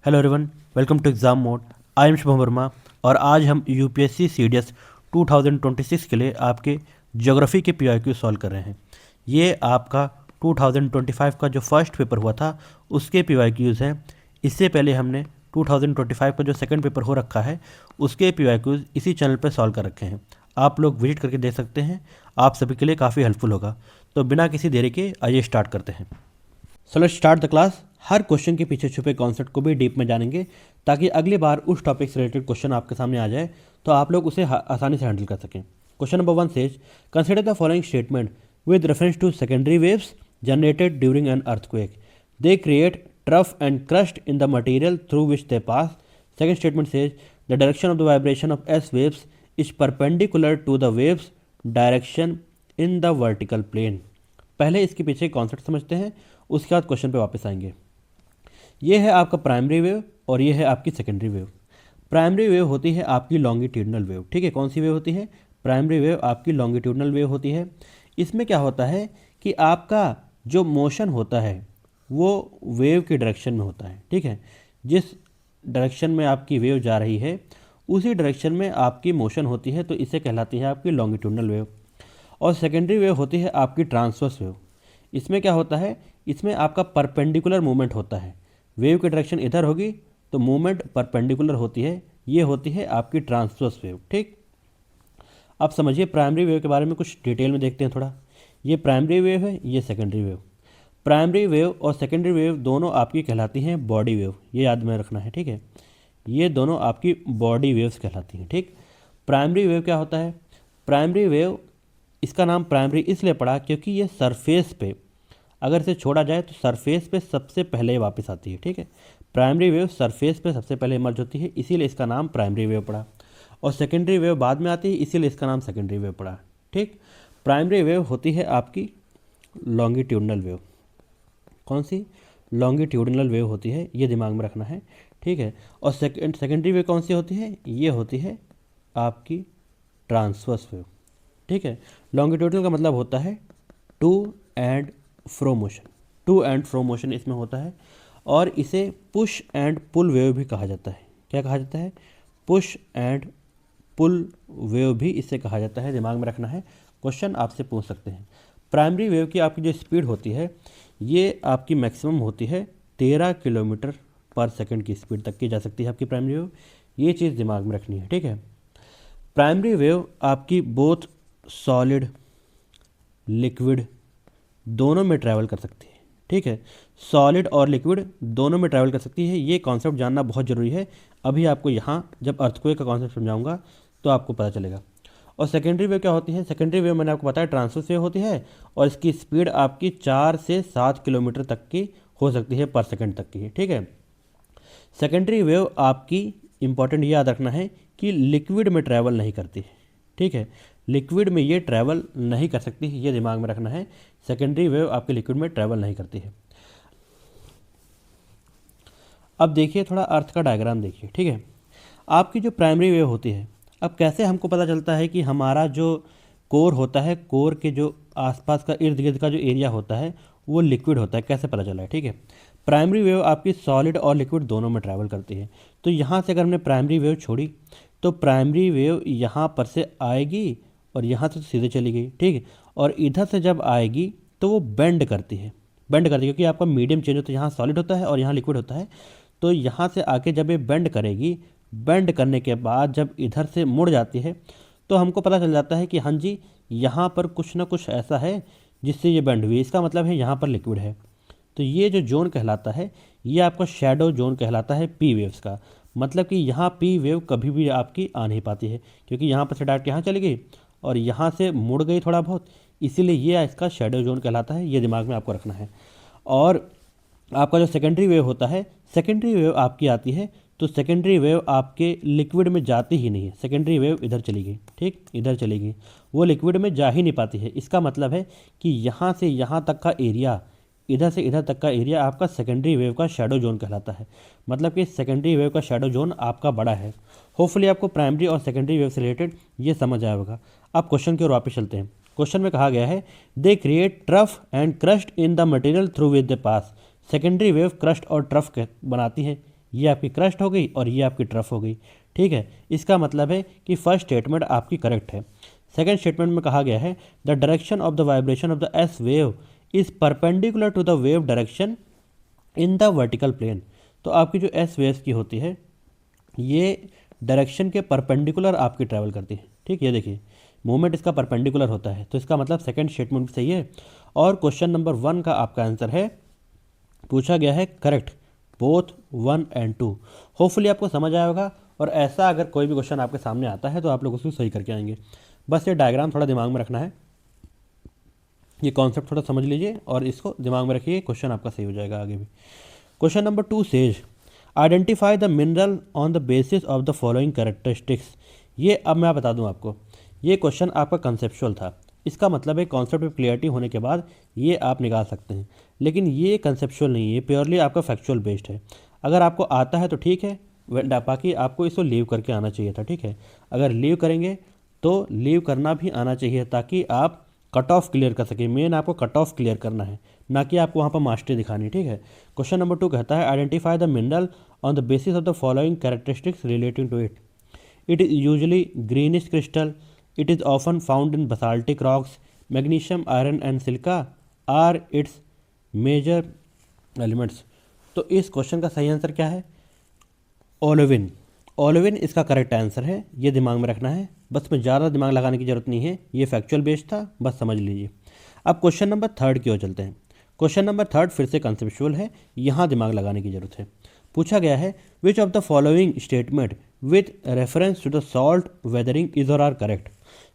Hello everyone, welcome to exam mode. I am Shubham Verma और आज हम यूपीएससी सीडीएस 2026 के लिए आपके ज्योग्राफी के पीआईक्यू सॉल्व कर रहे हैं। ये आपका 2025 का जो फर्स्ट पेपर हुआ था उसके पीआईक्यूज़ हैं। इससे पहले हमने 2025 का जो सेकंड पेपर हो रखा है उसके पीआईक्यूज़ इसी चैनल पर सॉल्व कर रखे हैं। आप लोग विजिट करके देख सकते हैं, आप सभी के लिए काफ़ी हेल्पफुल होगा। तो बिना किसी देरी के आइए स्टार्ट करते हैं। So let's start the class. Her question के पीछे छुपे कॉन्सेप्ट को भी डीप में जानेंगे ताकि अगली बार उस टॉपिक से रिलेटेड क्वेश्चन आपके सामने आ जाए तो आप लोग उसे आसानी से हैंडल कर सकें। Question number 1 says consider the following statement with reference to secondary waves generated during an earthquake. They create trough and crest in the material through which they pass. Second statement says the direction of the vibration of S waves is perpendicular to the waves direction in the vertical plane. पहले इसके पीछे concept समझते हैं, उसके बाद question पे वापस आएंगे। ये है आपका प्राइमरी वेव और ये है आपकी सेकेंडरी वेव। प्राइमरी वेव होती है आपकी लॉन्गिट्यूडनल वेव, ठीक है। कौन सी वेव होती है? प्राइमरी वेव आपकी लॉन्गिट्यूडनल वेव होती है। इसमें क्या होता है कि आपका जो मोशन होता है वो वेव की डायरेक्शन में होता है, ठीक है। जिस डायरेक्शन में आपकी वेव जा रही है उसी डायरेक्शन में आपकी मोशन होती है, तो इसे कहलाती है आपकी लॉन्गिट्यूडनल वेव। और सेकेंडरी वेव होती है आपकी ट्रांसवर्स वेव। इसमें क्या होता है, इसमें आपका परपेंडिकुलर मूवमेंट होता है। वेव की डायरेक्शन इधर होगी तो मूवमेंट परपेंडिकुलर होती है, ये होती है आपकी ट्रांसवर्स वेव, ठीक। अब समझिए प्राइमरी वेव के बारे में कुछ डिटेल में देखते हैं थोड़ा। ये प्राइमरी वेव है, ये सेकेंडरी वेव। प्राइमरी वेव और सेकेंडरी वेव दोनों आपकी कहलाती हैं बॉडी वेव, ये याद में रखना है, ठीक है। ये दोनों आपकी बॉडी वेव्स कहलाती हैं, ठीक। प्राइमरी वेव क्या होता है? प्राइमरी वेव, इसका नाम प्राइमरी इसलिए पड़ा क्योंकि ये सरफेस पे अगर इसे छोड़ा जाए तो सरफेस पे सबसे पहले वापस आती है, ठीक है। प्राइमरी वेव सरफेस पे सबसे पहले इमर्ज होती है, इसीलिए इसका नाम प्राइमरी वेव पड़ा। और सेकेंडरी वेव बाद में आती है, इसीलिए इसका नाम सेकेंडरी वेव पड़ा, ठीक। प्राइमरी वेव होती है आपकी लॉन्गिट्यूडनल वेव। कौन सी? लॉन्गिट्यूडनल वेव होती है, ये दिमाग में रखना है, ठीक है। और सेकेंडरी वेव कौन सी होती है? ये होती है आपकी ट्रांसवर्स वेव, ठीक है। लॉन्गिट्यूडनल का मतलब होता है to and fro motion, to and fro motion इसमें होता है। और इसे पुश एंड पुल वेव भी कहा जाता है। क्या कहा जाता है? पुश एंड पुल वेव भी इसे कहा जाता है, दिमाग में रखना है, क्वेश्चन आपसे पूछ सकते हैं। प्राइमरी वेव की आपकी जो स्पीड होती है ये आपकी मैक्सिमम होती है 13 किलोमीटर पर सेकंड की स्पीड तक की जा सकती है आपकी प्राइमरी वेव, ये चीज़ दिमाग में रखनी है, ठीक है। प्राइमरी वेव आपकी बोथ सॉलिड लिक्विड दोनों में ट्रैवल कर सकती है, ठीक है। सॉलिड और लिक्विड दोनों में ट्रैवल कर सकती है, ये कॉन्सेप्ट जानना बहुत ज़रूरी है। अभी आपको यहाँ जब अर्थक्वेक का कॉन्सेप्ट समझाऊंगा तो आपको पता चलेगा। और सेकेंडरी वेव क्या होती है? सेकेंडरी वेव मैंने आपको बताया ट्रांसवर्स वेव होती है और इसकी स्पीड आपकी 4 से 7 किलोमीटर तक की हो सकती है पर सेकंड तक की, ठीक है। सेकेंडरी वेव आपकी इंपॉर्टेंट ये याद रखना है कि लिक्विड में ट्रैवल नहीं करती, ठीक है। लिक्विड में ये ट्रैवल नहीं कर सकती, ये दिमाग में रखना है। सेकेंडरी वेव आपके लिक्विड में ट्रैवल नहीं करती है। अब देखिए थोड़ा अर्थ का डायग्राम देखिए, ठीक है। आपकी जो प्राइमरी वेव होती है, अब कैसे हमको पता चलता है कि हमारा जो कोर होता है, कोर के जो आसपास का इर्द गिर्द का जो एरिया होता है वो लिक्विड होता है, कैसे पता चला है, ठीक है। प्राइमरी वेव आपकी सॉलिड और लिक्विड दोनों में ट्रैवल करती है। तो यहाँ से अगर हमने प्राइमरी वेव छोड़ी तो प्राइमरी वेव यहाँ पर से आएगी और यहाँ से तो सीधे चली गई, ठीक है। और इधर से जब आएगी तो वो बेंड करती है, बेंड करती है क्योंकि आपका मीडियम चेंज होता है, यहाँ सॉलिड होता है और यहाँ लिक्विड होता है। तो यहाँ से आके जब ये बेंड करेगी, बेंड करने के बाद जब इधर से मुड़ जाती है तो हमको पता चल जाता है कि हाँ जी यहाँ पर कुछ ना कुछ ऐसा है जिससे ये बेंड हुई, इसका मतलब है यहाँ पर लिक्विड है। तो ये जो जोन कहलाता है ये आपका शैडो जोन कहलाता है पी वेव्स का। मतलब कि यहाँ पी वेव कभी भी आपकी आ नहीं पाती है क्योंकि यहाँ पर से डायरेक्ट यहाँ चली गई और यहाँ से मुड़ गई थोड़ा बहुत, इसीलिए ये इसका शैडो जोन कहलाता है, ये दिमाग में आपको रखना है। और आपका जो सेकेंडरी वेव होता है, सेकेंडरी वेव आपकी आती है तो सेकेंडरी वेव आपके लिक्विड में जाती ही नहीं है। सेकेंडरी वेव इधर चली गई, ठीक, इधर चली गई, वो लिक्विड में जा ही नहीं पाती है। इसका मतलब है कि यहाँ से यहाँ तक का एरिया, इधर से इधर तक का एरिया आपका सेकेंडरी वेव का शैडो जोन कहलाता है। मतलब कि सेकेंडरी वेव का शैडो जोन आपका बड़ा है। होपफुली आपको प्राइमरी और सेकेंडरी वेव से रिलेटेड ये समझ आया होगा। अब क्वेश्चन की ओर वापस चलते हैं। क्वेश्चन में कहा गया है दे create trough and crest in the material through with the pass. Secondary wave crust और ट्रफ बनाती है, ये आपकी क्रस्ट हो गई और ये आपकी ट्रफ हो गई। ठीक है, इसका मतलब है कि फर्स्ट स्टेटमेंट आपकी करेक्ट है। सेकंड स्टेटमेंट में कहा गया है the direction of the vibration of the S wave is perpendicular to the wave direction in the vertical plane. तो आपकी जो एस वेव्स की होती है ये डायरेक्शन के परपेंडिकुलर आपकी ट्रैवल करती है। ठीक, ये देखिए मूवमेंट इसका परपेंडिकुलर होता है, तो इसका मतलब सेकंड स्टेटमेंट भी सही है। और क्वेश्चन नंबर 1 का आपका आंसर है, पूछा गया है करेक्ट बोथ 1 एंड 2। होपफुली आपको समझ आया होगा, और ऐसा अगर कोई भी क्वेश्चन आपके सामने आता है तो आप लोग उसको सही करके आएंगे। बस ये डायग्राम थोड़ा दिमाग में रखना है, ये कॉन्सेप्ट थोड़ा समझ लीजिए और इसको दिमाग में रखिए, क्वेश्चन आपका सही हो जाएगा आगे भी। Question number 2 says identify the mineral on the basis of the following characteristics. ये अब मैं बता दूं आपको, ये क्वेश्चन आपका कंसेप्चुअल था, इसका मतलब है कॉन्सेप्ट में क्लियरिटी होने के बाद ये आप निकाल सकते हैं, लेकिन ये कंसेप्चुअल नहीं है, ये प्योरली आपका फैक्चुअल बेस्ड है। अगर आपको आता है तो ठीक है, बाकी आपको इसको लीव करके आना चाहिए था। ठीक है, अगर लीव करेंगे तो लीव करना भी आना चाहिए ताकि आप कट ऑफ क्लियर कर सकें। मेन आपको कट ऑफ क्लियर करना है, ना कि आपको वहाँ पर मास्टरी दिखानी। ठीक है, क्वेश्चन नंबर 2 कहता है identify the mineral on the basis of the following characteristics relating to it. It is usually greenish crystal, it is often found in basaltic rocks, magnesium iron and silica are its major elements. तो इस question का सही answer क्या है? ओलोविन। ओलोविन इसका correct answer है, ये दिमाग में रखना है, बस में ज़्यादा दिमाग लगाने की जरूरत नहीं है, ये फैक्चुअल बेस्ड था, बस समझ लीजिए। अब क्वेश्चन नंबर 3 की ओर चलते हैं। क्वेश्चन नंबर 3 फिर से कंसेप्चुअल है, यहाँ दिमाग लगाने की जरूरत है। पूछा गया है which of the following statement with reference to the salt weathering is और are correct.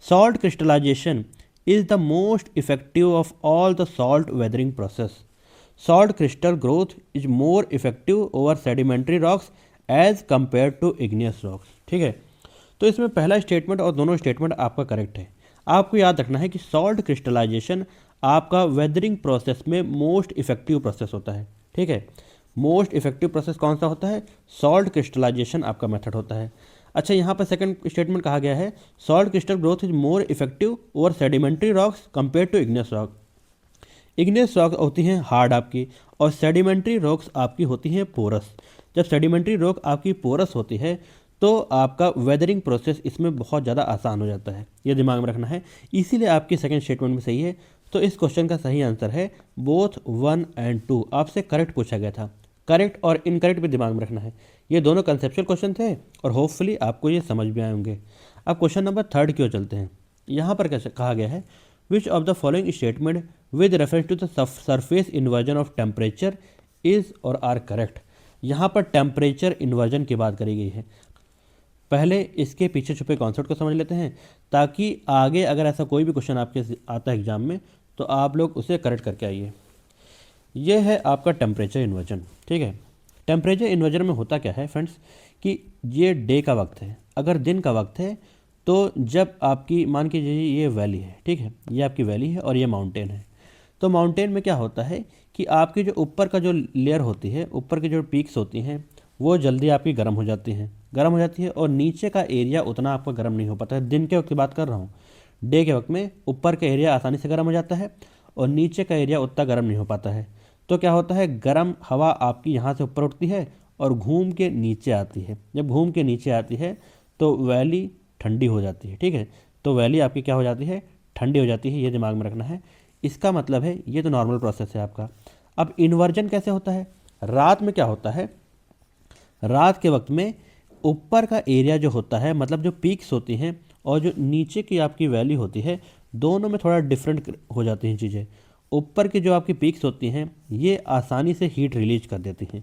Salt crystallisation is the most effective of all the salt weathering process. Salt crystal growth is more effective over sedimentary rocks as compared to igneous rocks. ठीक है, तो इसमें पहला statement और दोनों statement आपका correct है। आपको याद रखना है कि सॉल्ट क्रिस्टलाइजेशन आपका वेदरिंग प्रोसेस में मोस्ट इफेक्टिव प्रोसेस होता है। ठीक है, मोस्ट इफेक्टिव प्रोसेस कौन सा होता है? सॉल्ट क्रिस्टलाइजेशन आपका मेथड होता है। अच्छा, यहाँ पर सेकंड स्टेटमेंट कहा गया है salt crystal growth is more effective over sedimentary rocks compare to igneous rock. Igneous rock होती हैं हार्ड आपकी, और सेडिमेंट्री रॉक्स आपकी होती हैं पोरस। जब सेडिमेंट्री रॉक आपकी पोरस होती है तो आपका वेदरिंग प्रोसेस इसमें बहुत ज़्यादा आसान हो जाता है, ये दिमाग में रखना है, इसीलिए आपकी सेकंड स्टेटमेंट में सही है। तो इस क्वेश्चन का सही आंसर है बोथ 1 एंड 2। आपसे करेक्ट पूछा गया था, करेक्ट और इनकरेक्ट भी दिमाग में रखना है। ये दोनों कंसेप्चुअल क्वेश्चन थे और होपफुली आपको ये समझ भी आए होंगे। अब क्वेश्चन नंबर 3 की ओर चलते हैं। यहाँ पर कैसे कहा गया है which of the following statement with reference to the surface inversion of temperature is और आर करेक्ट। यहाँ पर टेम्परेचर इन्वर्जन की बात करी गई है। पहले इसके पीछे छुपे कॉन्सेप्ट को समझ लेते हैं, ताकि आगे अगर ऐसा कोई भी क्वेश्चन आपके आता है एग्जाम में तो आप लोग उसे करेक्ट करके आइए। ये है आपका टेम्परेचर इन्वर्जन। ठीक है, टेम्परेचर इन्वर्जन में होता क्या है फ्रेंड्स कि ये डे का वक्त है, अगर दिन का वक्त है तो जब आपकी मान के लीजिए ये वैली है, ठीक है, ये आपकी वैली है और ये माउंटेन है। तो माउंटेन में क्या होता है कि आपकी जो ऊपर का जो लेयर होती है, ऊपर की जो पीक्स होती हैं वो जल्दी आपकी गर्म हो जाती हैं, गर्म हो जाती है, और नीचे का एरिया उतना आपका गर्म नहीं हो पाता है। दिन के वक्त की बात कर रहा हूँ, डे के वक्त में ऊपर का एरिया आसानी से गर्म हो जाता है और नीचे का एरिया उतना गर्म नहीं हो पाता है। तो क्या होता है, गर्म हवा आपकी यहाँ से ऊपर उठती है और घूम के नीचे आती है। जब घूम के नीचे आती है तो वैली ठंडी हो जाती है। ठीक है, तो वैली आपकी क्या हो जाती है, ठंडी हो जाती है, ये दिमाग में रखना है। इसका मतलब है ये तो नॉर्मल प्रोसेस है आपका। अब इन्वर्जन कैसे होता है? रात में क्या होता है, रात के वक्त में ऊपर का एरिया जो होता है, मतलब जो पीक्स होती हैं और जो नीचे की आपकी वैली होती है, दोनों में थोड़ा डिफरेंट हो जाती हैं चीज़ें। ऊपर की जो आपकी पीक्स होती हैं ये आसानी से हीट रिलीज कर देती हैं,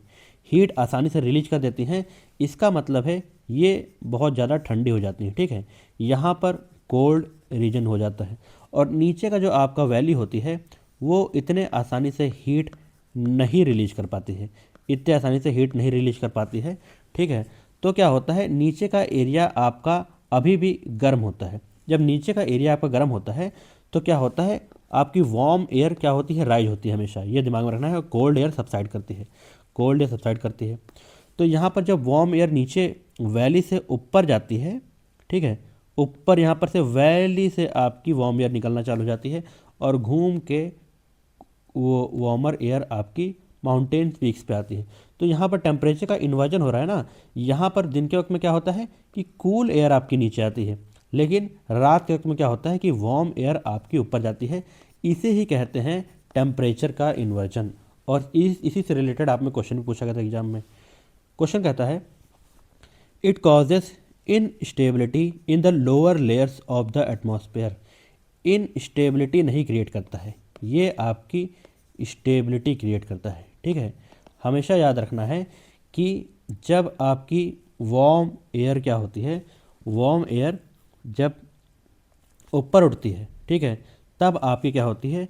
हीट आसानी से रिलीज कर देती हैं। इसका मतलब है ये बहुत ज़्यादा ठंडी हो जाती हैं। ठीक है, यहाँ पर कोल्ड रीजन हो जाता है, और नीचे का जो आपका वैली होती है वो इतने आसानी से हीट नहीं रिलीज कर पाती है, इतने आसानी से हीट नहीं रिलीज कर पाती है। ठीक है, तो क्या होता है, नीचे का एरिया आपका अभी भी गर्म होता है। जब नीचे का एरिया आपका गर्म होता है तो क्या होता है, आपकी वार्म एयर क्या होती है, राइज होती है हमेशा, ये दिमाग में रखना है, और कोल्ड एयर सबसाइड करती है, कोल्ड एयर सबसाइड करती है। तो यहाँ पर जब वार्म एयर नीचे वैली से ऊपर जाती है, ठीक है, ऊपर यहाँ पर से वैली से आपकी वार्म एयर निकलना चालू हो जाती है और घूम के वो वार्मर एयर आपकी माउंटेन पीक्स पे आती है। तो यहाँ पर टेम्परेचर का इन्वर्जन हो रहा है ना, यहाँ पर दिन के वक्त में क्या होता है कि कूल एयर आपकी नीचे आती है, लेकिन रात के वक्त में क्या होता है कि वार्म एयर आपकी ऊपर जाती है। इसे ही कहते हैं टेम्परेचर का इन्वर्जन। और इसी से रिलेटेड आप में क्वेश्चन भी पूछा गया था एग्जाम में। क्वेश्चन कहता है it causes instability in the lower layers of the atmosphere. Instability नहीं क्रिएट करता है, ये आपकी स्टेबिलिटी क्रिएट करता है। ठीक है, हमेशा याद रखना है कि जब आपकी वार्म एयर क्या होती है, वार्म एयर जब ऊपर उठती है, ठीक है, तब आपकी क्या होती है,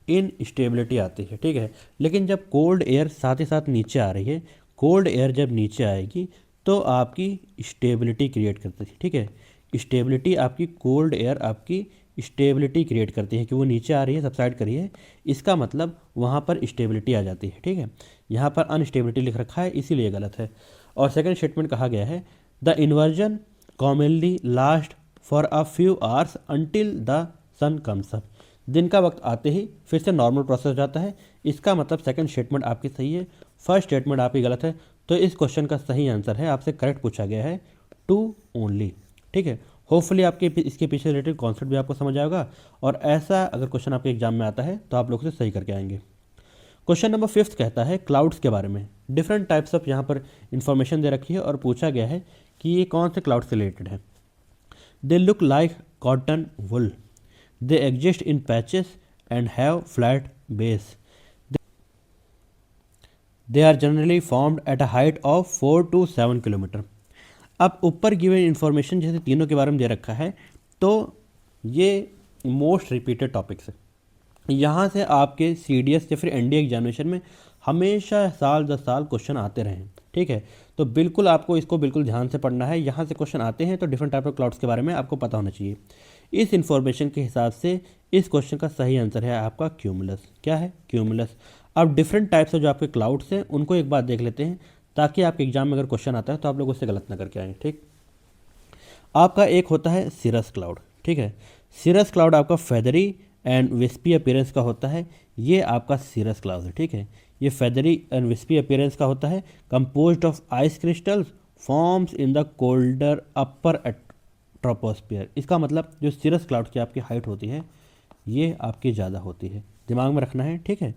इनस्टेबिलिटी आती है। ठीक है, लेकिन जब कोल्ड एयर साथ ही साथ नीचे आ रही है, कोल्ड एयर जब नीचे आएगी तो आपकी स्टेबिलिटी क्रिएट करती है। ठीक है, स्टेबिलिटी आपकी कोल्ड एयर आपकी स्टेबिलिटी क्रिएट करती है कि वो नीचे आ रही है, सबसाइड करी है, इसका मतलब वहाँ पर स्टेबिलिटी आ जाती है। ठीक है, यहाँ पर अनस्टेबिलिटी लिख रखा है इसीलिए गलत है। और सेकंड स्टेटमेंट कहा गया है the inversion commonly last for a few hours until the sun comes up. दिन का वक्त आते ही फिर से नॉर्मल प्रोसेस हो जाता है। इसका मतलब सेकंड स्टेटमेंट आपकी सही है, फर्स्ट स्टेटमेंट आपकी गलत है। तो इस क्वेश्चन का सही आंसर है, आपसे करेक्ट पूछा गया है, टू ओनली। ठीक है, होपफुली आपके इसके पीछे रिलेटेड कॉन्सेप्ट भी आपको समझ आएगा, और ऐसा अगर क्वेश्चन आपके एग्जाम में आता है तो आप लोग उसे सही करके आएंगे। क्वेश्चन नंबर 5 कहता है क्लाउड्स के बारे में। डिफरेंट टाइप्स ऑफ यहाँ पर इंफॉर्मेशन दे रखी है और पूछा गया है कि ये कौन से क्लाउड से रिलेटेड है। They look like cotton wool, they exist in patches and have flat base, they are generally formed at a height of 4 to 7 kilometre. अब ऊपर गिवन इन्फॉर्मेशन जैसे तीनों के बारे में दे रखा है, तो ये मोस्ट रिपीटेड टॉपिक्स है। यहाँ से आपके CDS या फिर NDA एग्जामिनेशन में हमेशा साल दर साल क्वेश्चन आते रहे। ठीक है, तो बिल्कुल आपको इसको बिल्कुल ध्यान से पढ़ना है। यहाँ से क्वेश्चन आते हैं तो डिफरेंट टाइप ऑफ क्लाउड्स के बारे में आपको पता होना चाहिए। इस इन्फॉर्मेशन के हिसाब से इस क्वेश्चन का सही आंसर है आपका क्यूमुलस। क्या है? क्यूमुलस। अब डिफरेंट टाइप्स से जो आपके क्लाउड्स हैं उनको एक बार देख लेते हैं, ताकि आपके एग्जाम में अगर क्वेश्चन आता है तो आप लोग उससे गलत ना करके आएँ। ठीक, आपका एक होता है सिरस क्लाउड। ठीक है, सिरस क्लाउड आपका फेदरी एंड विस्पी अपीयरेंस का होता है, ये आपका सिरस क्लाउड है। ठीक है, ये फेदरी एंड विस्पी अपीयरेंस का होता है, composed of ice crystals forms in the colder upper troposphere. इसका मतलब जो सिरस क्लाउड की आपकी हाइट होती है ये आपकी ज़्यादा होती है, दिमाग में रखना है। ठीक है,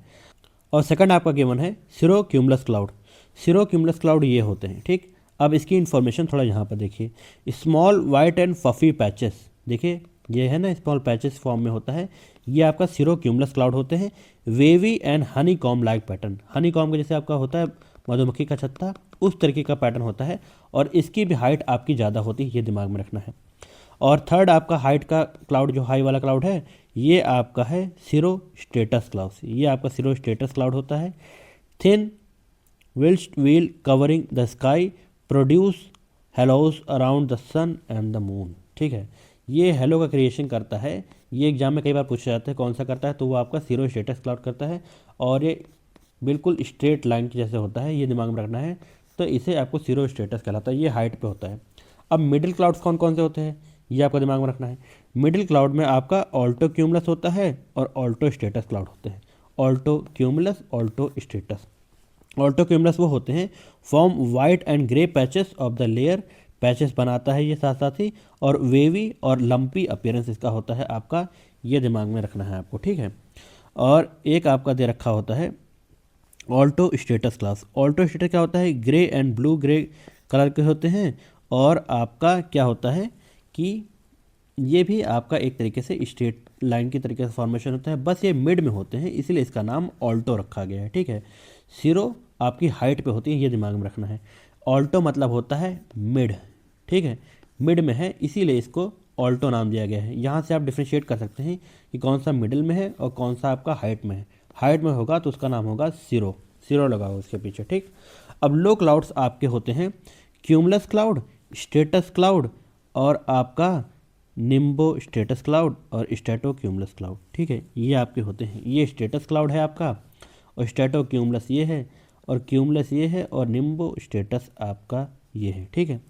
और सेकंड आपका गिवन है सिरो क्यूमुलस क्लाउड। सिरो क्यूमुलस क्लाउड ये होते हैं। ठीक, अब इसकी इन्फॉर्मेशन थोड़ा यहाँ पर देखिए, स्मॉल वाइट एंड फफी पैचेस, देखिए ये है ना, स्मॉल पैचेस फॉर्म में होता है, ये आपका सिरो क्यूमुलस क्लाउड होते हैं। Wavy and honey com like pattern, Honey com का जैसे आपका होता है मधुमक्खी का छत्ता, उस तरीके का पैटर्न होता है, और इसकी भी हाइट आपकी ज़्यादा होती है, ये दिमाग में रखना है। और थर्ड आपका हाइट का क्लाउड जो हाई वाला क्लाउड है ये आपका है सिरो स्टेटस क्लाउड, ये आपका सिरो स्टेटस क्लाउड होता है। Thin veil covering the sky produce halos around the sun and the moon. ठीक है, ये हेलो का क्रिएशन करता है, ये एग्जाम में कई बार पूछा जाता है कौन सा करता है, तो वो आपका सिरो स्टेटस क्लाउड करता है, और ये बिल्कुल स्ट्रेट लाइन की जैसे होता है, ये दिमाग में रखना है। तो इसे आपको सिरो स्टेटस कहलाता है, ये हाइट पे होता है। अब मिडिल क्लाउड्स कौन कौन से होते हैं ये आपको दिमाग में रखना है। मिडिल क्लाउड में आपका ऑल्टो क्यूमुलस होता है और ऑल्टो स्टेटस क्लाउड होते हैं। Alto cumulus, Alto status. Alto cumulus वो होते हैं form white and grey patches of the layer, patches बनाता है ये साथ साथ ही, और वेवी और लंपी अपीयरेंस इसका होता है आपका, ये दिमाग में रखना है आपको। ठीक है, और एक आपका दे रखा होता है Alto status class. Alto status क्या होता है, grey and blue grey colour के होते हैं, और आपका क्या होता है कि ये भी आपका एक तरीके से स्ट्रेट लाइन की तरीके से फॉर्मेशन होता है, बस ये मिड में होते हैं इसलिए इसका नाम ऑल्टो रखा गया है। ठीक है, सिरो आपकी हाइट पे होती है, ये दिमाग में रखना है। ऑल्टो मतलब होता है मिड। ठीक है, मिड में है इसीलिए इसको ऑल्टो नाम दिया गया है। यहाँ से आप डिफ्रेंशिएट कर सकते हैं कि कौन सा मिडिल में है और कौन सा आपका हाइट में है। हाइट में होगा तो उसका नाम होगा सिरो, सिरो लगा होगा उसके पीछे। ठीक, अब लो क्लाउड्स आपके होते हैं क्यूमुलस क्लाउड, स्टेटस क्लाउड, और आपका निम्बो स्टेटस क्लाउड और स्टेटो क्यूमुलस क्लाउड। ठीक है, ये आपके होते हैं। ये स्टेटस क्लाउड है आपका, और स्टेटो क्यूमुलस ये है, और क्यूमुलस ये है, और निम्बो स्टेटस आपका ये है। ठीक है,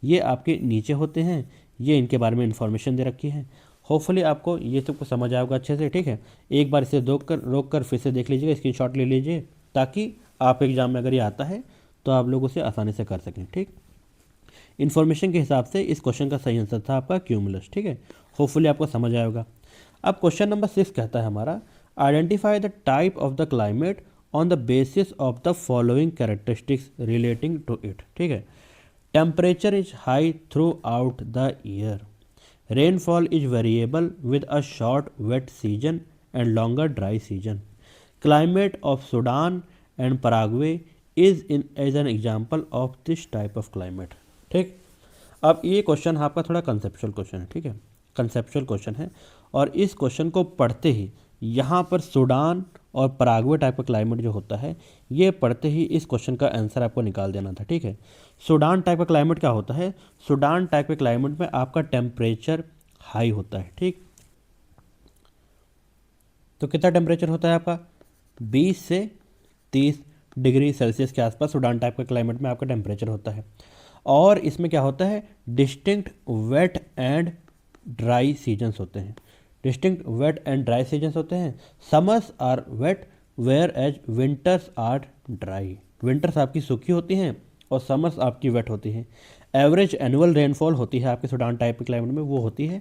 ये आपके नीचे होते हैं, ये इनके बारे में इंफॉर्मेशन दे रखी है। होपफुली आपको ये सबको समझ आएगा अच्छे से। ठीक है, एक बार इसे रोक कर फिर से देख लीजिएगा, स्क्रीनशॉट ले लीजिए, ताकि आप एग्ज़ाम में अगर ये आता है तो आप लोग उसे आसानी से कर सकें। ठीक, इन्फॉर्मेशन के हिसाब से इस क्वेश्चन का सही आंसर था आपका क्यूमुलस। ठीक है, होपफुली आपको समझ आया होगा। अब क्वेश्चन नंबर 6 कहता है हमारा, identify the type of the climate on the basis of the following characteristics relating to it. ठीक है, temperature is high throughout the year, rainfall is variable with a short wet season and longer dry season, climate of Sudan and Paraguay is an example of this type of climate. ठीक, अब ये question आपका थोड़ा conceptual question है। ठीक है, conceptual question है और इस क्वेश्चन को पढ़ते ही यहाँ पर सूडान और पराग्वे टाइप का क्लाइमेट जो होता है ये पढ़ते ही इस क्वेश्चन का आंसर आपको निकाल देना था। ठीक है, सूडान टाइप का क्लाइमेट क्या होता है? सूडान टाइप के क्लाइमेट में आपका टेम्परेचर हाई होता है। ठीक, तो कितना टेम्परेचर होता है आपका? 20 से 30 डिग्री सेल्सियस के आसपास सूडान टाइप के क्लाइमेट में आपका टेम्परेचर होता है। और इसमें क्या होता है? Distinct wet and dry seasons होते हैं। Distinct wet and dry seasons होते हैं। Summers are wet whereas winters are dry. Winters आपकी सूखी होती हैं और समर्स आपकी वेट होती हैं। एवरेज एनुअल रेनफॉल होती है आपके सूडान टाइप के क्लाइमेट में, वो होती है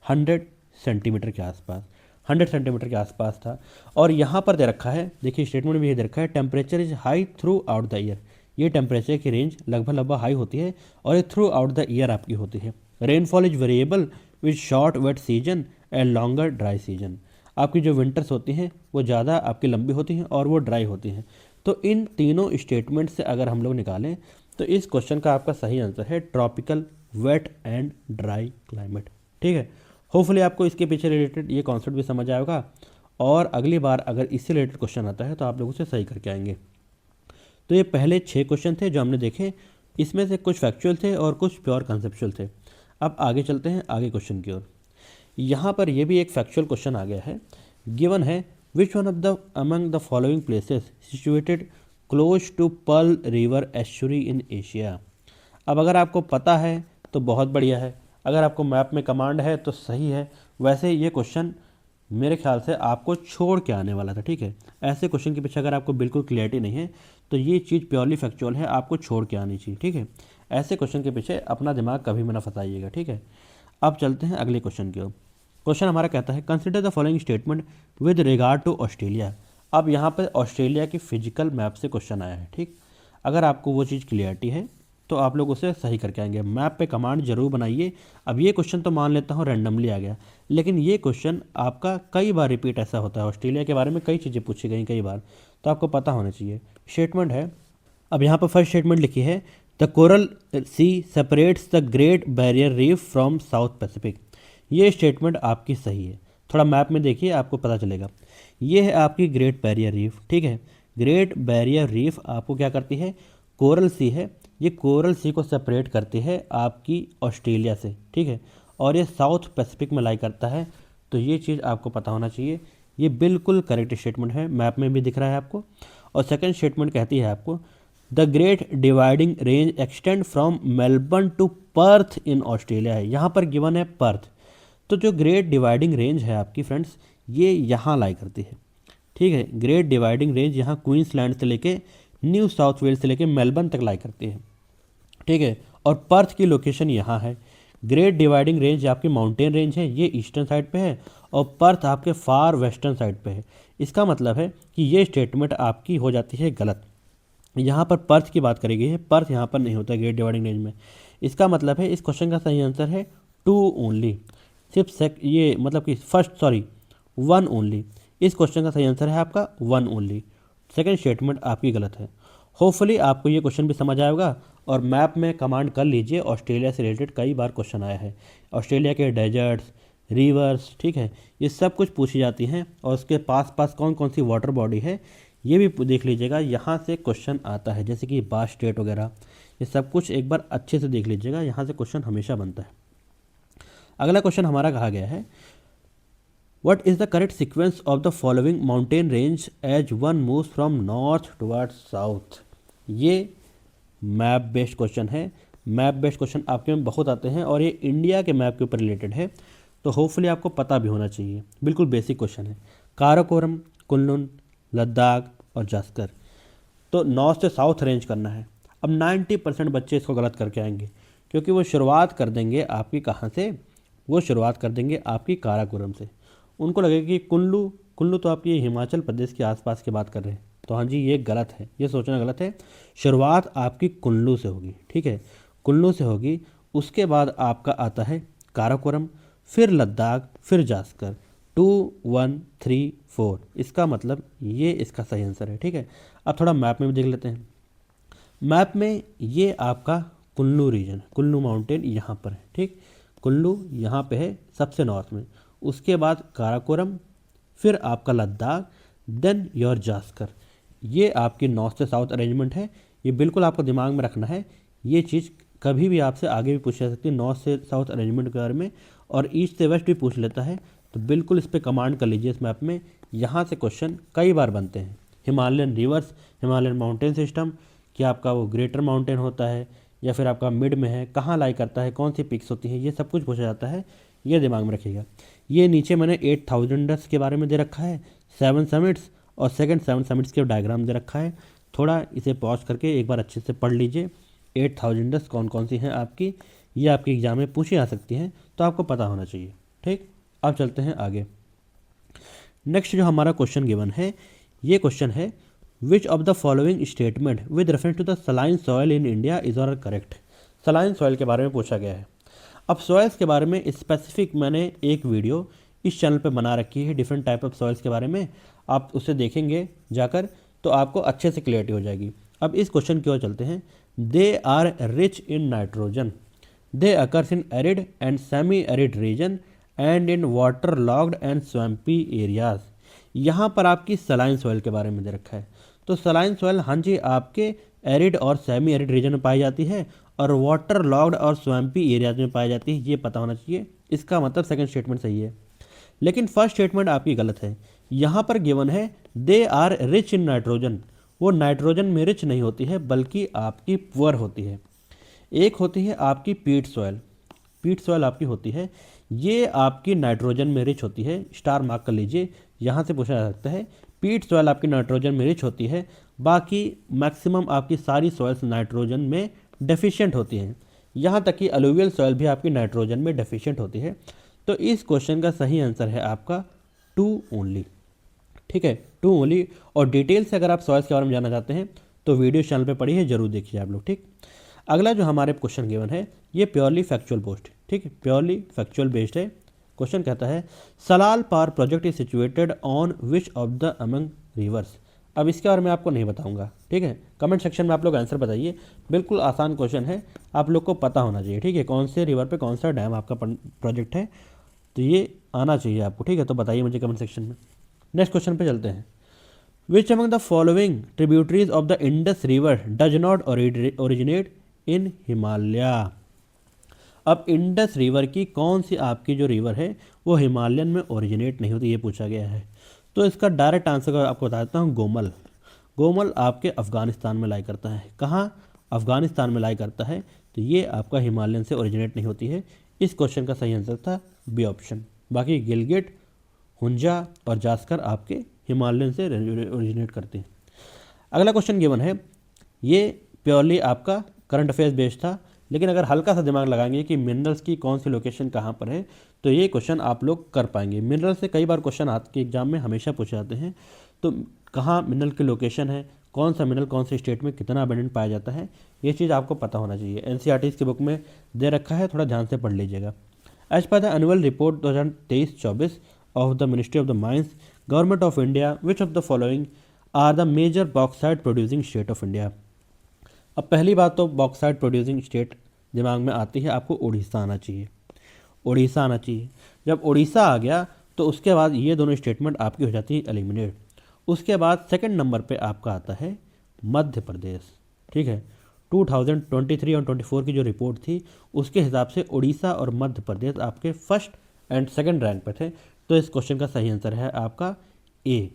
100 सेंटीमीटर के आसपास। 100 सेंटीमीटर के आसपास था। और यहाँ पर दे रखा है, देखिए स्टेटमेंट में ये दे रखा है, temperature is high throughout the year. ये टेम्परेचर की रेंज लगभग हाई होती है और ये थ्रू आउट द ईयर आपकी होती है। Rainfall is variable with short wet season and longer dry season. आपकी जो विंटर्स होती हैं वो ज़्यादा आपकी लंबी होती हैं और वो ड्राई होती हैं। तो इन तीनों स्टेटमेंट से अगर हम लोग निकालें तो इस क्वेश्चन का आपका सही आंसर है tropical wet and dry climate. ठीक है, होपफुली आपको इसके पीछे रिलेटेड ये कॉन्सेप्ट भी समझ आएगा और अगली बार अगर इससे रिलेटेड क्वेश्चन आता है तो आप लोग उसे सही करके आएंगे। तो ये पहले 6 क्वेश्चन थे जो हमने देखे, इसमें से कुछ फैक्चुअल थे और कुछ प्योर कंसेप्चुअल थे। अब आगे चलते हैं आगे क्वेश्चन की ओर। यहाँ पर ये भी एक फैक्चुअल क्वेश्चन आ गया है। गिवन है which one of the among the following places situated close to Pearl River estuary in Asia. अब अगर आपको पता है तो बहुत बढ़िया है, अगर आपको मैप में कमांड है तो सही है। वैसे ये क्वेश्चन मेरे ख्याल से आपको छोड़ के आने वाला था। ठीक है, ऐसे क्वेश्चन के पीछे अगर आपको बिल्कुल क्लियरिटी नहीं है तो ये चीज़ प्योरली फैक्चुअल है, आपको छोड़ के आनी चाहिए। ठीक है, ऐसे क्वेश्चन के पीछे अपना दिमाग कभी मत फंसाइएगा। ठीक है, अब चलते हैं अगले क्वेश्चन की ओर। क्वेश्चन हमारा कहता है consider the following statement with regard to Australia. अब यहाँ पर ऑस्ट्रेलिया की फिजिकल मैप से क्वेश्चन आया है। ठीक, अगर आपको वो चीज़ क्लियरिटी है तो आप लोग उसे सही करके आएंगे। मैप पे कमांड जरूर बनाइए। अब ये क्वेश्चन तो मान लेता हूँ रैंडमली आ गया, लेकिन ये क्वेश्चन आपका कई बार रिपीट ऐसा होता है। ऑस्ट्रेलिया के बारे में कई चीज़ें पूछी गई कई बार, तो आपको पता होना चाहिए। स्टेटमेंट है, अब यहाँ पर फर्स्ट स्टेटमेंट लिखी है the Coral Sea separates the Great Barrier Reef from South Pacific. ये स्टेटमेंट आपकी सही है। थोड़ा मैप में देखिए आपको पता चलेगा। ये है आपकी ग्रेट बैरियर रीफ। ठीक है, ग्रेट बैरियर रीफ आपको क्या करती है? कोरल सी है, ये कोरल सी को सेपरेट करती है आपकी ऑस्ट्रेलिया से। ठीक है, और ये साउथ पैसिफिक में लाई करता है। तो ये चीज़ आपको पता होना चाहिए। ये बिल्कुल करेक्ट स्टेटमेंट है, मैप में भी दिख रहा है आपको। और सेकंड स्टेटमेंट कहती है आपको the Great Dividing Range extend from Melbourne to Perth in Australia है। यहाँ पर गिवन है पर्थ। तो जो ग्रेट डिवाइडिंग रेंज है आपकी फ्रेंड्स, ये यहाँ लाई करती है। ठीक है, ग्रेट डिवाइडिंग रेंज यहाँ क्वींसलैंड से लेके न्यू साउथ वेल्स से लेके मेलबर्न तक लाई करती है। ठीक है, और पर्थ की लोकेशन यहाँ है। ग्रेट डिवाइडिंग रेंज आपकी माउंटेन रेंज है, ये ईस्टर्न साइड पे है और पर्थ आपके फार वेस्टर्न साइड पे है। इसका मतलब है कि ये स्टेटमेंट आपकी हो जाती है गलत। यहाँ पर पर्थ की बात करी गई है, पर्थ यहाँ पर नहीं होता ग्रेट डिवाइडिंग रेंज में। इसका मतलब है इस क्वेश्चन का सही आंसर है 2 ओनली, सिर्फ ये मतलब कि फर्स्ट 1 ओनली। इस क्वेश्चन का सही आंसर है आपका 1 ओनली। सेकंड स्टेटमेंट आपकी गलत है। होपफुली आपको ये क्वेश्चन भी समझ आएगा और मैप में कमांड कर लीजिए। ऑस्ट्रेलिया से रिलेटेड कई बार क्वेश्चन आया है। ऑस्ट्रेलिया के डेजर्ट्स, रिवर्स, ठीक है, ये सब कुछ पूछी जाती हैं और उसके पास पास कौन कौन सी वाटर बॉडी है ये भी देख लीजिएगा। यहाँ से क्वेश्चन आता है, जैसे कि बास स्टेट वगैरह, ये सब कुछ एक बार अच्छे से देख लीजिएगा, यहाँ से क्वेश्चन हमेशा बनता है। अगला क्वेश्चन हमारा कहा गया है What is the correct sequence of the following mountain range as one moves from north towards south? ये मैप बेस्ड क्वेश्चन है। मैप बेस्ड क्वेश्चन आपके में बहुत आते हैं और ये इंडिया के मैप के ऊपर रिलेटेड है, तो होपफुली आपको पता भी होना चाहिए। बिल्कुल बेसिक क्वेश्चन है। काराकोरम, कुनलुन, लद्दाख और जास्कर। तो नॉर्थ से साउथ अरेंज करना है। अब 90% बच्चे इसको गलत करके आएंगे, क्योंकि वो शुरुआत कर देंगे आपकी कहाँ से, वो शुरुआत कर देंगे आपकी काराकोरम से। उनको लगेगा कि कुल्लू, कुल्लू तो आपकी हिमाचल प्रदेश के आसपास की बात कर रहे हैं, तो हाँ जी ये गलत है, ये सोचना गलत है। शुरुआत आपकी कुल्लू से होगी, ठीक है, कुल्लू से होगी। उसके बाद आपका आता है काराकोरम, फिर लद्दाख, फिर जास्कर। 2 1 3 4, इसका मतलब ये इसका सही आंसर है, ठीक है। अब थोड़ा मैप में भी देख लेते हैं। मैप में ये आपका कुल्लू रीजन, कुल्लू माउंटेन यहाँ पर है, ठीक। कुल्लू यहाँ पे है सबसे नॉर्थ में, उसके बाद काराकोरम, फिर आपका लद्दाख, देन योर जास्कर। ये आपकी नॉर्थ से साउथ अरेंजमेंट है, ये बिल्कुल आपको दिमाग में रखना है। ये चीज़ कभी भी आपसे आगे भी पूछ जा सकती है नॉर्थ से साउथ अरेंजमेंट के बारे में, और ईस्ट से वेस्ट भी पूछ लेता है, तो बिल्कुल इस पर कमांड कर लीजिए इस मैप में। यहाँ से क्वेश्चन कई बार बनते हैं। Himalayan reverse, Himalayan mountain system, क्या आपका वो ग्रेटर माउंटेन होता है या फिर आपका मिड में है, कहाँ लाई करता है, कौन सी पिक्स होती है, ये सब कुछ पूछा जाता है, ये दिमाग में रखिएगा। ये नीचे मैंने 8000 के बारे में दे रखा है, 7 समिट्स और सेकंड 7 समिट्स के डायग्राम दे रखा है। थोड़ा इसे पॉज करके एक बार अच्छे से पढ़ लीजिए। 8000 कौन कौन सी हैं आपकी, ये आपके एग्जाम में पूछी जा सकती हैं, तो आपको पता होना चाहिए, ठीक। अब चलते हैं आगे। नेक्स्ट जो हमारा क्वेश्चन गिवन है, ये क्वेश्चन है which of the following statement with reference to the saline soil in India is are correct. Saline soil के बारे में पूछा गया है। अब सॉयल्स के बारे में स्पेसिफिक मैंने एक वीडियो इस चैनल पे बना रखी है, डिफरेंट टाइप ऑफ सॉयल्स के बारे में, आप उसे देखेंगे जाकर तो आपको अच्छे से क्लियरिटी हो जाएगी। अब इस क्वेश्चन की ओर चलते हैं। They are rich in nitrogen, they occurs in arid and semi arid region and in waterlogged and swampy areas. यहाँ पर आपकी सलाइन सॉइल के बारे में दे रखा है, तो सलाइन सॉइल हाँ जी आपके एरिड और सेमी एरिड रीजन में पाई जाती है और वाटर लॉग्ड और स्वैम्पी एरियाज में पाई जाती है, ये पता होना चाहिए। इसका मतलब सेकंड स्टेटमेंट सही है, लेकिन फर्स्ट स्टेटमेंट आपकी गलत है। यहाँ पर गिवन है they are rich in nitrogen, वो नाइट्रोजन में रिच नहीं होती है बल्कि आपकी पुअर होती है। एक होती है आपकी पीट सॉइल, पीट सॉइल आपकी होती है, ये आपकी नाइट्रोजन में रिच होती है। स्टार मार्क कर लीजिए, यहाँ से पूछा जा सकता है। पीट सॉइल आपकी नाइट्रोजन में रिच होती है, बाकी मैक्सिमम आपकी सारी सॉइल्स नाइट्रोजन में डेफिशिएंट होती हैं, यहाँ तक कि अलुवियल सॉइल भी आपकी नाइट्रोजन में डेफिशिएंट होती है। तो इस क्वेश्चन का सही आंसर है आपका 2 ओनली, ठीक है, 2 ओनली। और डिटेल से अगर आप सॉइल्स के बारे में जानना चाहते हैं तो वीडियो चैनल पे पढ़िए, जरूर देखिए आप लोग, ठीक। अगला जो हमारे क्वेश्चन गिवन है ये प्योरली फैक्चुअल बेस्ड, ठीक है, प्योरली फैक्चुअल बेस्ड है। क्वेश्चन कहता है Salal power project is situated on which of the among reverse. अब इसके बारे में आपको नहीं बताऊंगा, ठीक है, कमेंट सेक्शन में आप लोग आंसर बताइए। बिल्कुल आसान क्वेश्चन है, आप लोग को पता होना चाहिए, ठीक है, कौन से रिवर पे कौन सा डैम आपका प्रोजेक्ट है, तो ये आना चाहिए आपको, ठीक है। तो बताइए मुझे कमेंट सेक्शन में। नेक्स्ट क्वेश्चन पे चलते हैं। Which among the following tributaries of the Indus river does not originate in Himalaya. अब इंडस रिवर की कौन सी आपकी जो रिवर है वो हिमालयन में ओरिजिनेट नहीं होती, ये पूछा गया है। तो इसका डायरेक्ट आंसर आपको बता देता हूँ, गोमल। गोमल आपके अफ़गानिस्तान में लाई करता है। कहाँ? अफ़गानिस्तान में लाई करता है, तो ये आपका हिमालयन से ओरिजिनेट नहीं होती है। इस क्वेश्चन का सही आंसर था बी ऑप्शन। बाकी गिलगिट, हुंजा और जास्कर आपके हिमालयन से ओरिजिनेट करते हैं। अगला क्वेश्चन गिवन है, ये प्योरली आपका करंट अफेयर्स बेस्ड था, लेकिन अगर हल्का सा दिमाग लगाएंगे कि मिनरल्स की कौन सी लोकेशन कहाँ पर है, तो ये क्वेश्चन आप लोग कर पाएंगे। मिनरल से कई बार क्वेश्चन आज के एग्जाम में हमेशा पूछे जाते हैं, तो कहाँ मिनरल की लोकेशन है, कौन सा मिनरल कौन से स्टेट में कितना अबंडेंट पाया जाता है, ये चीज़ आपको पता होना चाहिए। एनसीईआरटी की बुक में दे रखा है, थोड़ा ध्यान से पढ़ लीजिएगा। As per the annual report 2023-24 of the ministry of the mines, government of India, which of the following are the major bauxite producing state of India. अब पहली बात तो बॉक्साइट प्रोड्यूसिंग स्टेट दिमाग में आती है, आपको उड़ीसा आना चाहिए, उड़ीसा आना चाहिए। जब उड़ीसा आ गया तो उसके बाद ये दोनों स्टेटमेंट आपकी हो जाती है एलिमिनेट। उसके बाद सेकंड नंबर पे आपका आता है मध्य प्रदेश, ठीक है। 2023 और 24 की जो रिपोर्ट थी उसके हिसाब से उड़ीसा और मध्य प्रदेश आपके फर्स्ट एंड सेकंड रैंक पे थे, तो इस क्वेश्चन का सही आंसर है आपका ए,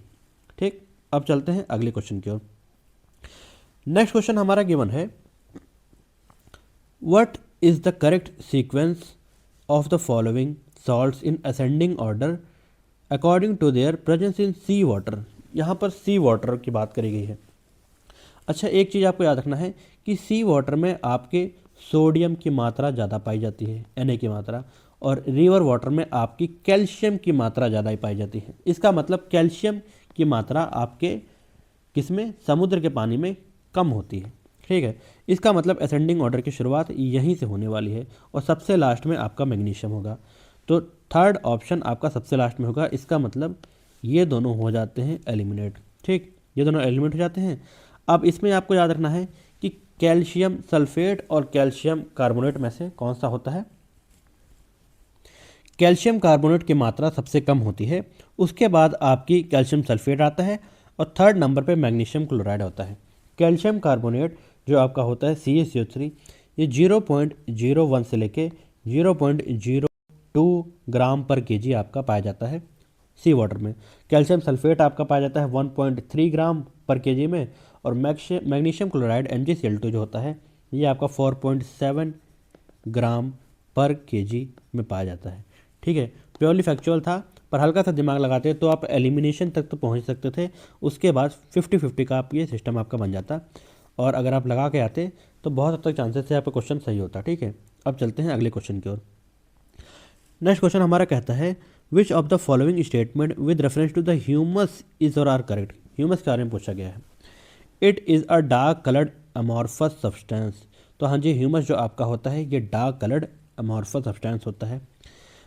ठीक। अब चलते हैं अगले क्वेश्चन की ओर। नेक्स्ट क्वेश्चन हमारा गिवन है, what is the correct sequence of the following salts in ascending order according to their presence in sea water. यहाँ पर सी वाटर की बात करी गई है। अच्छा, एक चीज़ आपको याद रखना है कि सी वाटर में आपके सोडियम की मात्रा ज़्यादा पाई जाती है, Na की मात्रा, और रिवर वाटर में आपकी कैल्शियम की मात्रा ज़्यादा ही पाई जाती है। इसका मतलब कैल्शियम की मात्रा आपके किसमें, समुद्र के पानी में कम होती है। ठीक है, इसका मतलब असेंडिंग ऑर्डर की शुरुआत यहीं से होने वाली है और सबसे लास्ट में आपका मैग्नीशियम होगा। तो थर्ड ऑप्शन आपका सबसे लास्ट में होगा। इसका मतलब ये दोनों हो जाते हैं एलिमिनेट। ठीक, ये दोनों एलिमिनेट हो जाते हैं। अब इसमें आपको याद रखना है कि कैल्शियम सल्फेट और कैल्शियम कार्बोनेट में से कौन सा होता है। कैल्शियम कार्बोनेट की मात्रा सबसे कम होती है, उसके बाद आपकी कैल्शियम सल्फेट आता है और थर्ड नंबर पे मैग्नीशियम क्लोराइड होता है। कैल्शियम कार्बोनेट जो आपका होता है CaCO3, ये 0.01 से लेके 0.02 ग्राम पर केजी आपका पाया जाता है सी वाटर में। कैल्शियम सल्फेट आपका पाया जाता है 1.3 ग्राम पर केजी में, और मैग्नीशियम क्लोराइड MgCl2 जो होता है ये आपका 4.7 ग्राम पर केजी में पाया जाता है। ठीक है, प्योरली फैक्चुअल था, पर हल्का सा दिमाग लगाते तो आप एलिमिनेशन तक तो पहुंच सकते थे। उसके बाद 50-50 का आप ये सिस्टम आपका बन जाता, और अगर आप लगा के आते तो बहुत हद तक चांसेस है आपका क्वेश्चन सही होता। ठीक है, अब चलते हैं अगले क्वेश्चन की ओर। नेक्स्ट क्वेश्चन हमारा कहता है which of the following statement with reference to the humus is और आर करेक्ट। ह्यूमस के बारे में पूछा गया है। It is a dark coloured amorphous substance. तो हाँ जी, ह्यूमस जो आपका होता है ये डार्क कलर्ड अमॉर्फस सब्सटेंस होता है।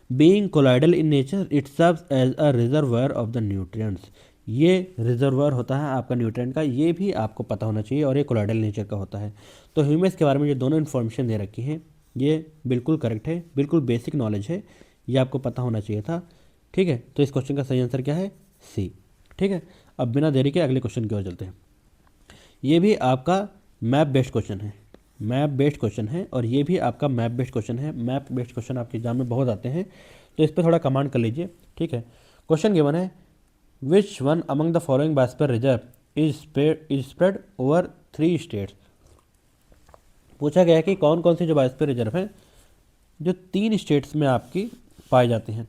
Being colloidal in nature it serves as a reservoir of the nutrients. ये रिजर्वर होता है आपका न्यूट्रिएंट का, ये भी आपको पता होना चाहिए, और ये कोलाइडल नेचर का होता है। तो ह्यूमस के बारे में ये दोनों इन्फॉर्मेशन दे रखी हैं, ये बिल्कुल करेक्ट है, बिल्कुल बेसिक नॉलेज है, ये आपको पता होना चाहिए था। ठीक है, तो इस क्वेश्चन का सही आंसर क्या है, सी। ठीक है, अब बिना देरी के अगले क्वेश्चन की ओर चलते हैं। ये भी आपका मैप बेस्ड क्वेश्चन है, मैप बेस्ड क्वेश्चन है, और ये भी आपका मैप बेस्ड क्वेश्चन है। मैप बेस्ड क्वेश्चन आपके एग्जाम में बहुत आते हैं, तो इस पर थोड़ा कमांड कर लीजिए। ठीक है, क्वेश्चन गिवन है which one among the following biosphere reserve is spread over 3 states. पूछा गया है कि कौन कौन सी जो बायोस्फीयर रिजर्व है जो 3 स्टेट्स में आपकी पाई जाती हैं।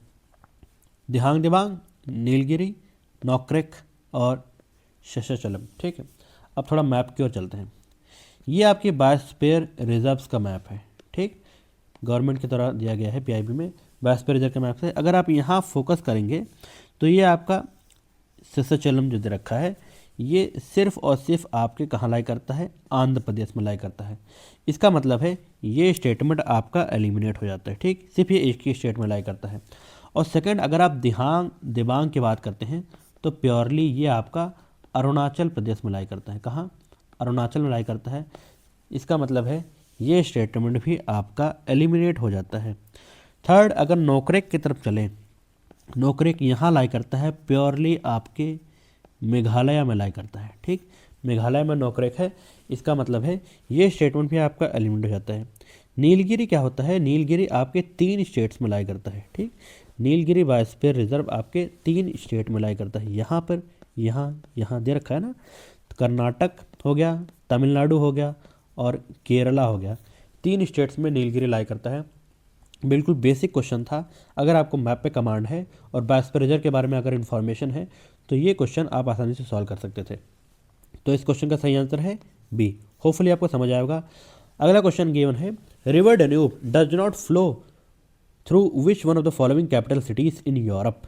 दिहांग दिबांग, नीलगिरी, नौक्रेक और शेषाचलम। ठीक है, अब थोड़ा मैप की ओर चलते हैं। ये आपकी बायोस्फीयर रिजर्व्स का मैप है। ठीक, गवर्नमेंट की तरह दिया गया है PIB में बायोस्फीयर रिजर्व के मैप से। अगर आप यहाँ फोकस करेंगे तो ये आपका शेषाचलम जो दे रखा है ये सिर्फ और सिर्फ आपके कहाँ लाई करता है, आंध्र प्रदेश में लाई करता है। इसका मतलब है ये स्टेटमेंट आपका एलिमिनेट हो जाता है। ठीक, सिर्फ ये एक ही स्टेट में लाई करता है। और सेकंड, अगर आप दिहांग दिबांग की बात करते हैं तो प्योरली ये आपका अरुणाचल प्रदेश में लाई करता है। कहाँ, अरुणाचल में लाई करता है। इसका मतलब है ये स्टेटमेंट भी आपका एलिमिनेट हो जाता है। थर्ड, अगर नोकरेक की तरफ चलें, नोकरेक यहाँ लाई करता है, प्योरली आपके मेघालय में लाई करता है। ठीक, मेघालय में नोकरेक है, इसका मतलब है ये स्टेटमेंट भी आपका एलिमिनेट हो जाता है। नीलगिरी क्या होता है, नीलगिरी आपके 3 स्टेट्स में लाई करता है। ठीक, नीलगिरी बायोस्फीयर रिजर्व आपके 3 स्टेट में लाई करता है। यहाँ पर, यहाँ दे रखा है ना, कर्नाटक हो गया, तमिलनाडु हो गया और केरला हो गया। 3 स्टेट्स में नीलगिरी लाई करता है। बिल्कुल बेसिक क्वेश्चन था। अगर आपको मैप पे कमांड है और बायोस्फीयर रिजर्व के बारे में अगर इन्फॉर्मेशन है तो ये क्वेश्चन आप आसानी से सॉल्व कर सकते थे। तो इस क्वेश्चन का सही आंसर है बी। होपफुली आपको समझ आएगा। अगला क्वेश्चन गिवन है river Danube does not flow through which one of the following capital cities in Europe.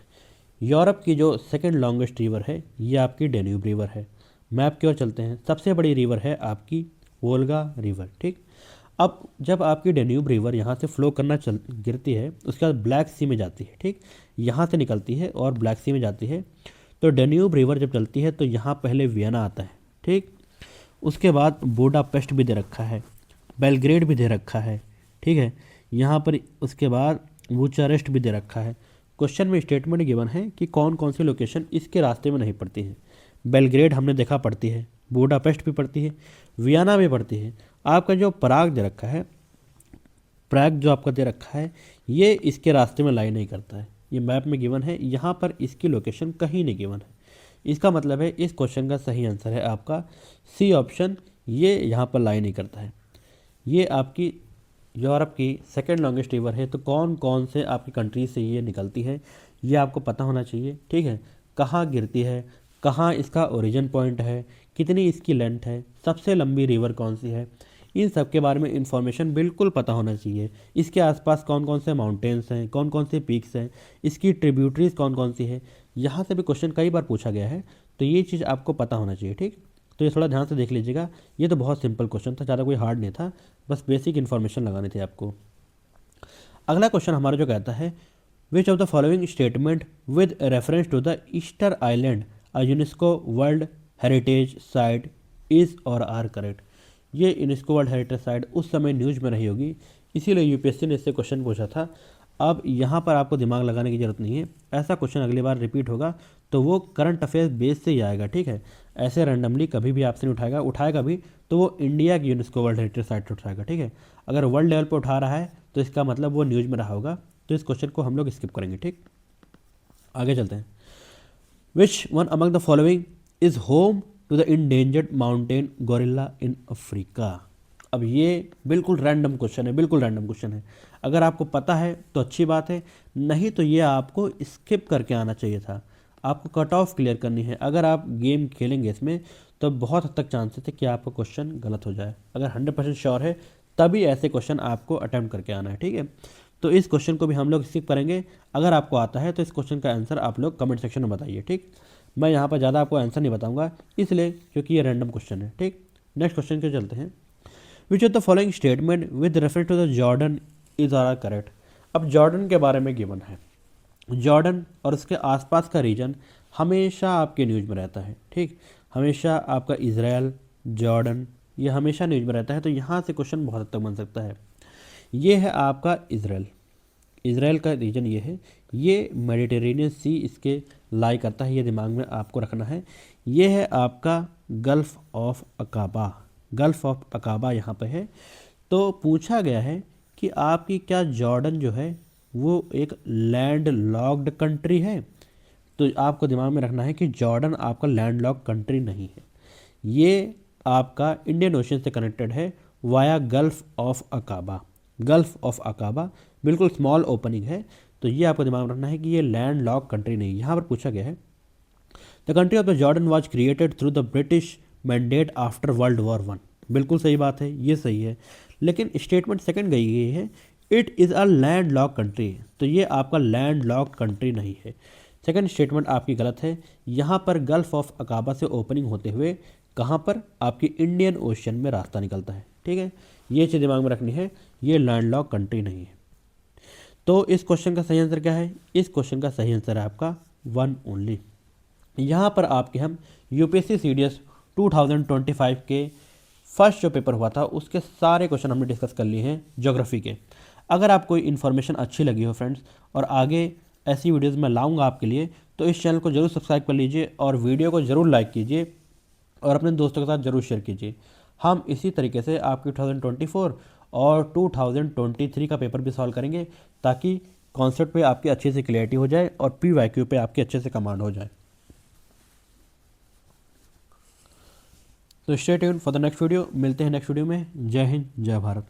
Europe की जो सेकेंड लॉन्गेस्ट रिवर है ये आपकी डेन्यूब रिवर है। मैप की ओर चलते हैं। सबसे बड़ी रिवर है आपकी वोल्गा रिवर। ठीक, अब जब आपकी डेन्यूब रिवर यहाँ से फ्लो करना गिरती है, उसके बाद ब्लैक सी में जाती है। ठीक, यहाँ से निकलती है और ब्लैक सी में जाती है। तो डेन्यूब रिवर जब चलती है तो यहाँ पहले वियना आता है। ठीक, उसके बाद बुडापेस्ट भी दे रखा है, बेलग्रेड भी दे रखा है। ठीक है, यहाँ पर उसके बाद बुचारेस्ट भी दे रखा है। क्वेश्चन में स्टेटमेंट गिवन है कि कौन कौन सी लोकेशन इसके रास्ते में नहीं पड़ती है। बेलग्रेड हमने देखा पड़ती है, बुडापेस्ट भी पड़ती है, वियना भी पड़ती है। आपका जो प्राग दे रखा है, प्राग जो आपका दे रखा है ये इसके रास्ते में लाई नहीं करता है। ये मैप में गिवन है, यहाँ पर इसकी लोकेशन कहीं नहीं गिवन है। इसका मतलब है इस क्वेश्चन का सही आंसर है आपका सी ऑप्शन, ये यहाँ पर लाई नहीं करता है। ये आपकी यूरोप की सेकेंड लॉन्गेस्ट रिवर है। तो कौन कौन से आपकी कंट्री से ये निकलती है ये आपको पता होना चाहिए। ठीक है, कहाँ गिरती है, कहाँ इसका ओरिजिन पॉइंट है, कितनी इसकी लेंथ है, सबसे लंबी रिवर कौन सी है, इन सब के बारे में इंफॉर्मेशन बिल्कुल पता होना चाहिए। इसके आसपास कौन कौन से माउंटेन्स हैं, कौन कौन से पीक्स हैं, इसकी ट्रिब्यूटरीज कौन कौन सी है, यहाँ से भी क्वेश्चन कई बार पूछा गया है, तो ये चीज़ आपको पता होना चाहिए। ठीक, तो ये थोड़ा ध्यान से देख लीजिएगा। ये तो बहुत सिंपल क्वेश्चन था, ज़्यादा कोई हार्ड नहीं था, बस बेसिक इन्फॉर्मेशन लगानी थी आपको। अगला क्वेश्चन हमारा जो कहता है, which of the following statement with reference to the Easter Island a UNESCO world heritage site is or are correct. ये यूनेस्को वर्ल्ड हेरिटेज साइट उस समय न्यूज़ में रही होगी, इसीलिए यूपीएससी ने इससे क्वेश्चन पूछा था। अब यहाँ पर आपको दिमाग लगाने की ज़रूरत नहीं है, ऐसा क्वेश्चन अगली बार रिपीट होगा तो वो करंट अफेयर्स बेस से ही आएगा। ठीक है, ऐसे रैंडमली कभी भी आपसे नहीं उठाएगा, उठाएगा भी तो वो इंडिया की यूनेस्को वर्ल्ड हेरिटेज साइट से उठाएगा। ठीक है, अगर वर्ल्ड लेवल पर उठा रहा है तो इसका मतलब वो न्यूज़ में रहा होगा, तो इस क्वेश्चन को हम लोग स्किप करेंगे। ठीक, आगे चलते हैं। Which one among the following is home to the endangered mountain gorilla in Africa. अब ये बिल्कुल रैंडम क्वेश्चन है, बिल्कुल रैंडम क्वेश्चन है। अगर आपको पता है तो अच्छी बात है, नहीं तो ये आपको स्किप करके आना चाहिए था। आपको कट ऑफ क्लियर करनी है। अगर आप गेम खेलेंगे इसमें तो बहुत हद तक चांसेस है कि आपका क्वेश्चन गलत हो जाए। अगर 100% श्योर है तभी ऐसे क्वेश्चन आपको अटेम्प्ट करके आना है। ठीक है, तो इस क्वेश्चन को भी हम लोग स्किप करेंगे। अगर आपको आता है तो इस क्वेश्चन का आंसर आप लोग कमेंट सेक्शन में बताइए। ठीक, मैं यहाँ पर ज़्यादा आपको आंसर नहीं बताऊँगा इसलिए क्योंकि ये रैंडम क्वेश्चन है। ठीक, नेक्स्ट क्वेश्चन के चलते हैं। Which of the following statement with reference to the Jordan is are correct. अब जॉर्डन के बारे में गिवन है, जॉर्डन और उसके आसपास का रीजन हमेशा आपके न्यूज़ में रहता है। ठीक, हमेशा आपका इजराइल, जॉर्डन, ये हमेशा न्यूज़ में रहता है, तो यहाँ से क्वेश्चन बहुत हद तक बन सकता है। ये है आपका इजराइल, इजराइल का रीजन ये है, ये मेडिटेरेनियन सी इसके लाई करता है, ये दिमाग में आपको रखना है। ये है आपका gulf of Aqaba, gulf of Aqaba यहाँ पे है। तो पूछा गया है कि आपकी क्या जॉर्डन जो है वो एक लैंड लॉक्ड कंट्री है, तो आपको दिमाग में रखना है कि जॉर्डन आपका लैंड लॉक्ड कंट्री नहीं है, ये आपका इंडियन ओशन से कनेक्टेड है via gulf of Aqaba. Gulf of Aqaba बिल्कुल स्मॉल ओपनिंग है, तो ये आपको दिमाग में रखना है कि ये लैंड लॉक कंट्री नहीं। यहाँ पर पूछा गया है the country of the Jordan was created through the British mandate after world war 1। बिल्कुल सही बात है, ये सही है, लेकिन स्टेटमेंट सेकंड गई है it is a land lock country, तो ये आपका लैंड लॉक कंट्री नहीं है। सेकंड स्टेटमेंट आपकी गलत है। यहाँ पर गल्फ़ ऑफ अकाबा से ओपनिंग होते हुए कहाँ पर आपकी इंडियन ओशन में रास्ता निकलता है। ठीक है, ये चीज़ दिमाग में रखनी है, ये लैंड लॉक कंट्री नहीं है। तो इस क्वेश्चन का सही आंसर क्या है? इस क्वेश्चन का सही आंसर है आपका 1 ओनली। यहाँ पर आपके हम यूपीएससी सीडीएस 2025 के फर्स्ट जो पेपर हुआ था उसके सारे क्वेश्चन हमने डिस्कस कर लिए हैं ज्योग्राफी के। अगर आपको इन्फॉर्मेशन अच्छी लगी हो फ्रेंड्स और आगे ऐसी वीडियोस मैं लाऊंगा आपके लिए, तो इस चैनल को जरूर सब्सक्राइब कर लीजिए और वीडियो को ज़रूर लाइक कीजिए और अपने दोस्तों के साथ ज़रूर शेयर कीजिए। हम इसी तरीके से आपकी 2024 और 2023 का पेपर भी सॉल्व करेंगे ताकि कॉन्सेप्ट पे आपकी अच्छे से क्लियरिटी हो जाए और PYQ पे आपकी अच्छे से कमांड हो जाए। तो stay tuned for the next video. मिलते हैं नेक्स्ट वीडियो में। जय हिंद, जय भारत।